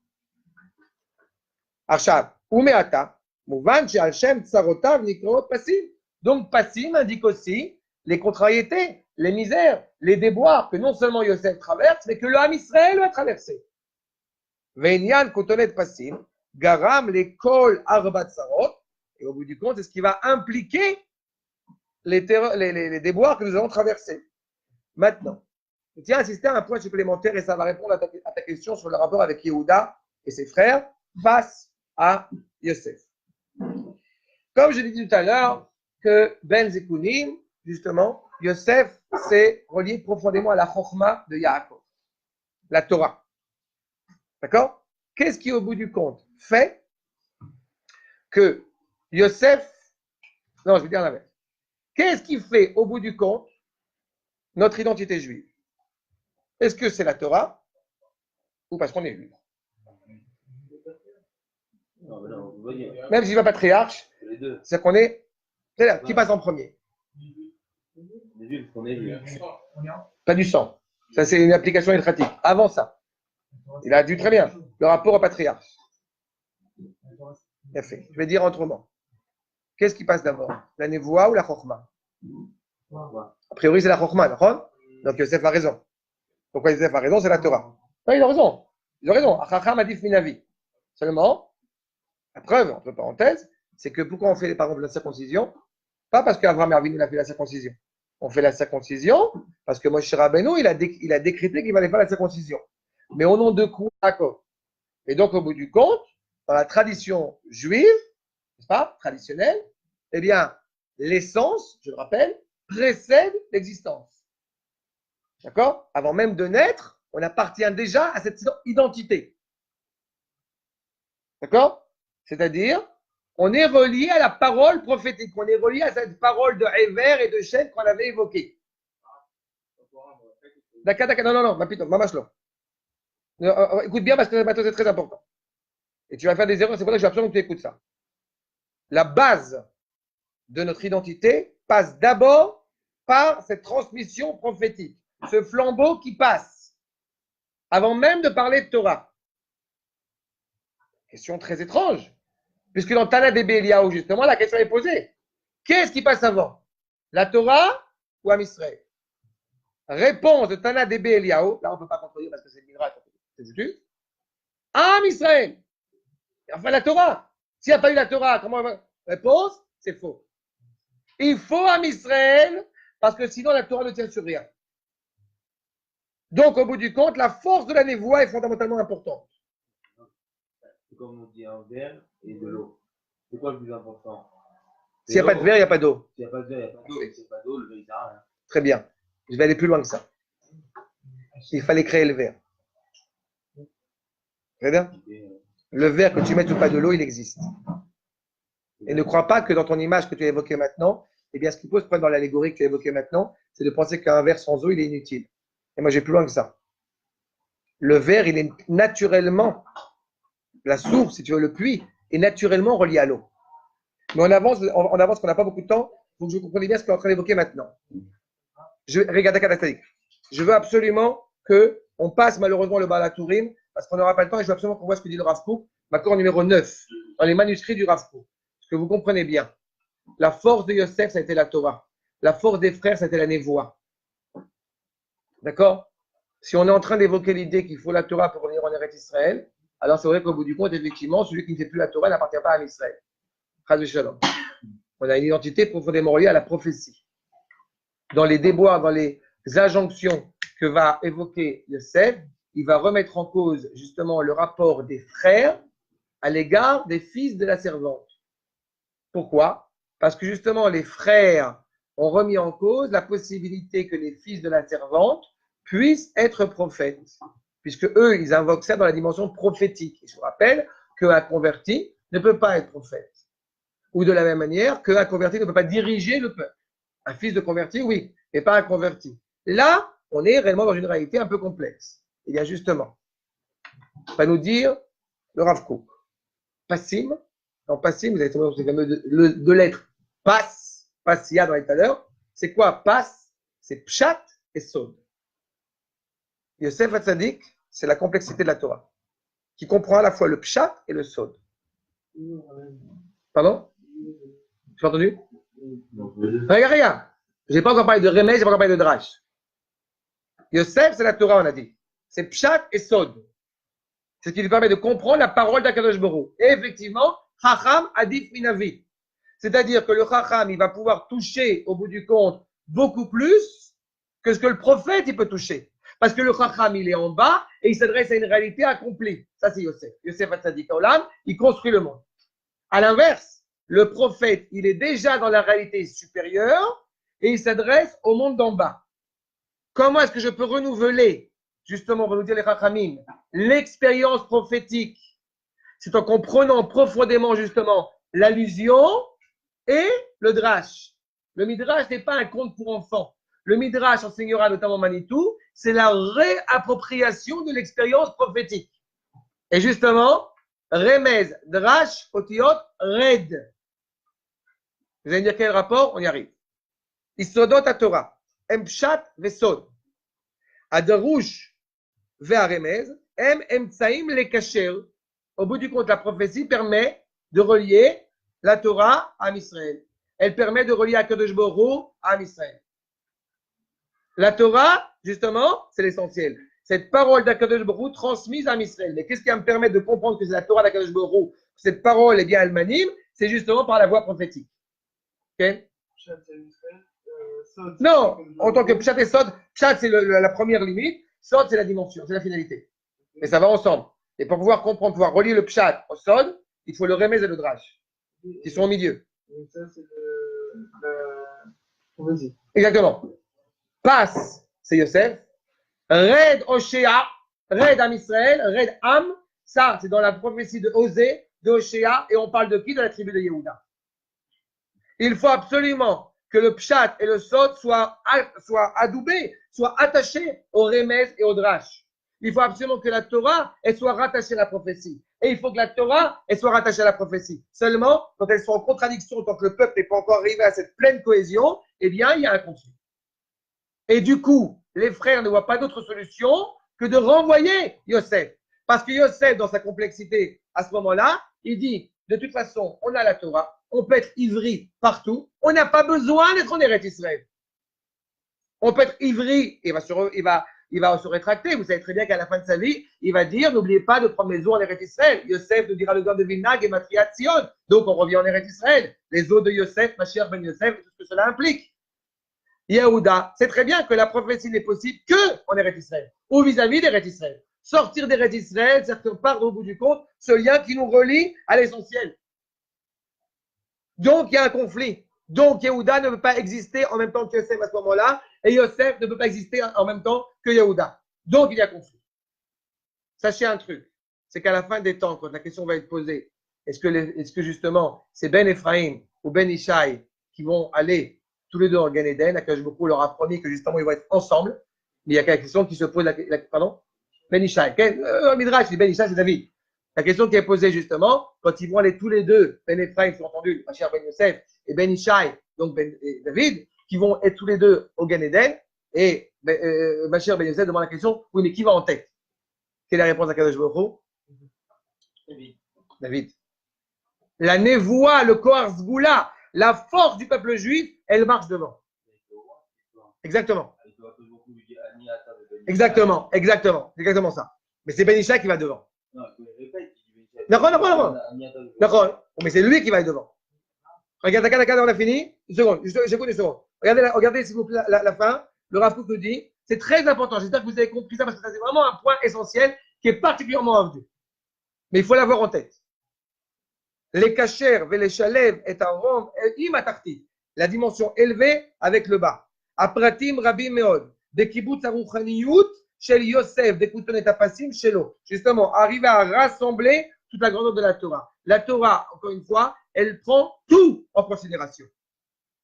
Arshad, Umeata, Mouvan, She'al Shem Tsarotav Nikraot Passim. Donc, Passim indique aussi les contrariétés, les misères, les déboires que non seulement Yosef traverse, mais que le Ham Israël va traverser. Ve'inyan Kotonet Passim, Garam l'école Arbat Sarot. Et au bout du compte, c'est ce qui va impliquer les déboires que nous allons traverser. Maintenant, je tiens à insister à un point supplémentaire et ça va répondre à ta question sur le rapport avec Yehuda et ses frères face à Yosef. Comme je l'ai dit tout à l'heure, que Ben Zekunim, justement, Yosef s'est relié profondément à la Chokhmah de Yaakov, la Torah. D'accord? Qu'est-ce qui, au bout du compte, fait que Yosef, non, je vais dire l'inverse. Qu'est-ce qui fait, au bout du compte, notre identité juive? Est-ce que c'est la Torah ou parce qu'on est juif? Même s'il va patriarche, c'est qu'on est. C'est là, qui passe en premier? Pas du sang. Ça, c'est une application étratique. Avant ça, il a dû très bien. Le rapport au patriarche. Bien fait. Je vais dire autrement. Qu'est-ce qui passe d'abord? La névoie ou la chokhmah? A priori, c'est la chokhmah, d'accord? Donc Yosef a raison. Pourquoi Yosef a raison? C'est la Torah. Non, il a raison. Il a raison. Achacham adif minavi. Seulement, la preuve, entre parenthèses, c'est que pourquoi on fait par exemple la circoncision? Pas parce qu'Avraham Avinu a fait la circoncision. On fait la circoncision parce que Moshe Rabbeinu, il a décrété qu'il fallait faire la circoncision. Mais au nom de quoi? D'accord. Et donc, au bout du compte, dans la tradition juive, n'est-ce pas, traditionnelle, eh bien, l'essence, je le rappelle, précède l'existence. D'accord? Avant même de naître, on appartient déjà à cette identité. D'accord? C'est-à-dire, on est relié à la parole prophétique, on est relié à cette parole de Héver et de Shem qu'on avait évoquée. D'accord, non, plutôt, mamashlo. Écoute bien parce que maintenant c'est très important. Et tu vas faire des erreurs, c'est pour ça que je veux absolument que tu écoutes ça. La base de notre identité passe d'abord par cette transmission prophétique, ce flambeau qui passe, avant même de parler de Torah. Question très étrange, puisque dans Tana Debe Eliyahu, justement, la question est posée. Qu'est-ce qui passe avant? La Torah ou Am Israël? Réponse de Tana Debe Eliyahu, là on ne peut pas contredire parce que c'est le Midrash, c'est juste. Am Israël. Enfin la Torah. S'il n'y a pas eu la Torah, comment on va? Réponse, c'est faux. Il faut Am Israël parce que sinon la Torah ne tient sur rien. Donc au bout du compte, la force de la névoie est fondamentalement importante. C'est comme on dit un verre et de l'eau. C'est quoi le plus important? S'il n'y a pas de verre, il n'y a pas d'eau. S'il n'y a pas de verre, il n'y a pas d'eau. S'il n'y a pas d'eau, le verre, il sert à rien. Très bien. Je vais aller plus loin que ça. Il fallait créer le verre. Très bien. Le verre, que tu mettes ou pas de l'eau, il existe. Et ne crois pas que dans ton image que tu as évoquée maintenant, eh bien, ce qui pose problème dans l'allégorie que tu as évoquée maintenant, c'est de penser qu'un verre sans eau, il est inutile. Et moi, j'ai plus loin que ça. Le verre, il est naturellement, la source, si tu veux, le puits, est naturellement relié à l'eau. Mais on avance, qu'on n'a pas beaucoup de temps. Il faut que je comprenne bien ce qu'on est en train d'évoquer maintenant. Regarde, je veux absolument qu'on passe malheureusement le Balatourim, parce qu'on n'aura pas le temps, et je veux absolument qu'on voit ce que dit le Rav Kook, l'accord numéro 9, dans les manuscrits du Rav Kook. Parce que vous comprenez bien, la force de Yosef, ça a été la Torah. La force des frères, ça a été la névoie. D'accord? Si on est en train d'évoquer l'idée qu'il faut la Torah pour revenir en Eretz Israël, alors c'est vrai qu'au bout du compte, effectivement, celui qui ne fait plus la Torah n'appartient pas à Israël. On a une identité profondément reliée à la prophétie. Dans les déboires, dans les injonctions que va évoquer Yosef, il va remettre en cause justement le rapport des frères à l'égard des fils de la servante. Pourquoi? Parce que justement, les frères ont remis en cause la possibilité que les fils de la servante puissent être prophètes, puisque eux, ils invoquent ça dans la dimension prophétique. Et je vous rappelle qu'un converti ne peut pas être prophète. Ou de la même manière qu'un converti ne peut pas diriger le peuple. Un fils de converti, oui, mais pas un converti. Là, on est réellement dans une réalité un peu complexe. Il y a justement, va nous dire le Rav Kook. Passim, dans Passim, vous avez trouvé ces fameux deux lettres, Pas, Passia dans les tout à l'heure. C'est quoi Pas? C'est Pshat et Sod. Yosef Hatzadik, c'est la complexité de la Torah, qui comprend à la fois le Pshat et le Sod. Pardon? Tu as entendu? Regarde. Je n'ai pas encore parlé de Remez, je n'ai pas encore parlé de Drash. Yosef, c'est la Torah, on a dit. C'est Pshat et Sod. C'est ce qui lui permet de comprendre la parole d'Akadosh Baruch Hu. Et effectivement, Chacham Adif Minavi. C'est-à-dire que le Chacham, il va pouvoir toucher, au bout du compte, beaucoup plus que ce que le prophète, il peut toucher. Parce que le Chacham, il est en bas et il s'adresse à une réalité accomplie. Ça, c'est Yosef. Yosef Hatzadik Olam, il construit le monde. À l'inverse, le prophète, il est déjà dans la réalité supérieure et il s'adresse au monde d'en bas. Comment est-ce que je peux renouveler, justement, on va nous dire les Chachamim, l'expérience prophétique? C'est en comprenant profondément, justement, l'allusion et le drash. Le midrash n'est pas un conte pour enfants. Le midrash enseignera notamment Manitou, c'est la réappropriation de l'expérience prophétique. Et justement, remez, drash, otiot, red. Vous allez me dire quel rapport? On y arrive. Isodot Torah, Empshat vesod. Adarouche ve'aremez, emtsaim lekasher. Au bout du compte, la prophétie permet de relier la Torah à Israël. Elle permet de relier Akadosh Baruch Hu à Israël. La Torah, justement, c'est l'essentiel. Cette parole d'Akadosh Baruch Hu transmise à Israël. Mais qu'est-ce qui va me permettre de comprendre que c'est la Torah d'Akadosh Baruch Hu? Cette parole est bien Almanim, c'est justement par la voie prophétique. Ok? Non, en tant que Pshat et Sod, Pshat c'est la première limite, Sod c'est la dimension, c'est la finalité. Mais ça va ensemble. Et pour pouvoir comprendre, pouvoir relier le Pshat au Sod, il faut le Remez et le Drash, qui sont au milieu. Et ça, c'est Vas-y. Exactement. Passe, c'est Yosef. Red Oshéa, Red Am Israël, Red Am, ça c'est dans la prophétie de Osée, de Oshéa, et on parle de qui? De la tribu de Yehuda. Il faut absolument que le Pshat et le Sod soient adoubés, soient attachés au Remez et au Drash. Il faut absolument que la Torah elle soit rattachée à la prophétie. Et il faut que la Torah elle soit rattachée à la prophétie. Seulement, quand elles sont en contradiction, tant que le peuple n'est pas encore arrivé à cette pleine cohésion, eh bien, il y a un conflit. Et du coup, les frères ne voient pas d'autre solution que de renvoyer Yosef. Parce que Yosef, dans sa complexité, à ce moment-là, il dit, de toute façon, on a la Torah, on peut être ivri partout, on n'a pas besoin d'être en Eretz Israël. On peut être ivri, il va se rétracter. Vous savez très bien qu'à la fin de sa vie, il va dire, n'oubliez pas de prendre les eaux en Eretz Israël. Yosef nous dira le gars de Vilna, Gematria Tzion. Donc, on revient en Eretz Israël. Les eaux de Yosef, Mashiach ben Yosef, tout ce que cela implique. Yehuda, c'est très bien que la prophétie n'est possible que en Eretz Israël, ou vis-à-vis d'Eretz Israël. Sortir d'Eretz Israël, c'est qu'on part au bout du compte, ce lien qui nous relie à l'essentiel. Donc, il y a un conflit. Donc, Yehuda ne peut pas exister en même temps que Yosef à ce moment-là, et Yosef ne peut pas exister en même temps que Yehuda. Donc, il y a conflit. Sachez un truc, c'est qu'à la fin des temps, quand la question va être posée, est-ce que justement, c'est Ben Ephraim ou Ben Ishai qui vont aller tous les deux en Gan Eden, Akadosh Baruch Hu leur a promis que justement, ils vont être ensemble, mais il y a quelque question qui se pose, pardon, Ben Ishai. Midrash, Ben Ishai, c'est David. La question qui est posée justement, quand ils vont aller tous les deux, Ben Ephraim, sont entendus, Mashiach ben Yosef, et Ben Ishai, donc et David, qui vont être tous les deux au Gan Eden, et Mashiach ben Yosef demande la question, oui, mais qui va en tête? Quelle est la réponse à Kadosh Baruch Hu? David. La névoie, le Kohar Sgoula, la force du peuple juif, elle marche devant. Exactement. Exactement, exactement, c'est exactement ça. Mais c'est Ben Ishai qui va devant. D'accord. Mais c'est lui qui va être devant. Regardez, on a fini. Une seconde, j'écoute une seconde. Regardez s'il vous plaît la fin. Le Rav Kook nous dit, c'est très important. J'espère que vous avez compris ça parce que ça c'est vraiment un point essentiel qui est particulièrement avenu. Mais il faut l'avoir en tête. Les kasher, les chalev et arom imatarti. La dimension élevée avec le bas. Apratim rabim meod. De kibbutz aruchaniyut shel Yosef, de koutonet apasim shelo. Justement, arriver à rassembler toute la grandeur de la Torah. La Torah, encore une fois, elle prend tout en considération.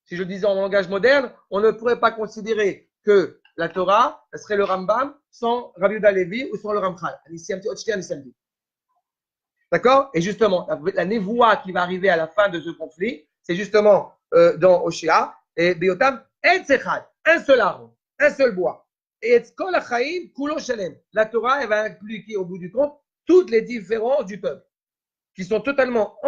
Si je le disais en langage moderne, on ne pourrait pas considérer que la Torah serait le Rambam sans Rabbi Yehuda Levi ou sans le Ramchal. D'accord? Et justement, la névoie qui va arriver à la fin de ce conflit, c'est justement dans Oshéa et Biotam, un seul arbre, un seul bois. Et Etzkol Achaim, Kulo Shalem. La Torah, elle va impliquer au bout du compte toutes les différences du peuple qui sont totalement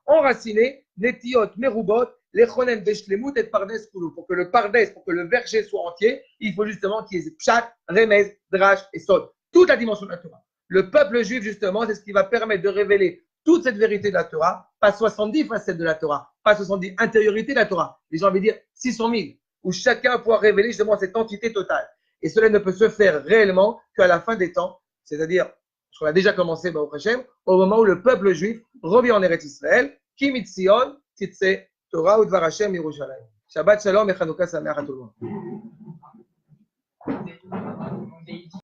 enracinées, Netiot, Merubot, les Chonen Beshlemut et Pardes Kulu. Pour que le Pardes, pour que le verger soit entier, il faut justement qu'il y ait Pshat, Remez, Drash et Sod. Toute la dimension de la Torah. Le peuple juif, justement, c'est ce qui va permettre de révéler toute cette vérité de la Torah, pas 70 facettes de la Torah, pas 70 intériorités de la Torah. Les gens veulent dire 600 000, où chacun pourra révéler justement cette entité totale. Et cela ne peut se faire réellement qu'à la fin des temps, c'est-à-dire, ce qu'on a déjà commencé au moment où le peuple juif revient en Eretz Israël, Ki mitzion titse Torah ou Dvar Hashem Yerushalayim. Shabbat Shalom et Chanukah Sameach à tout le monde.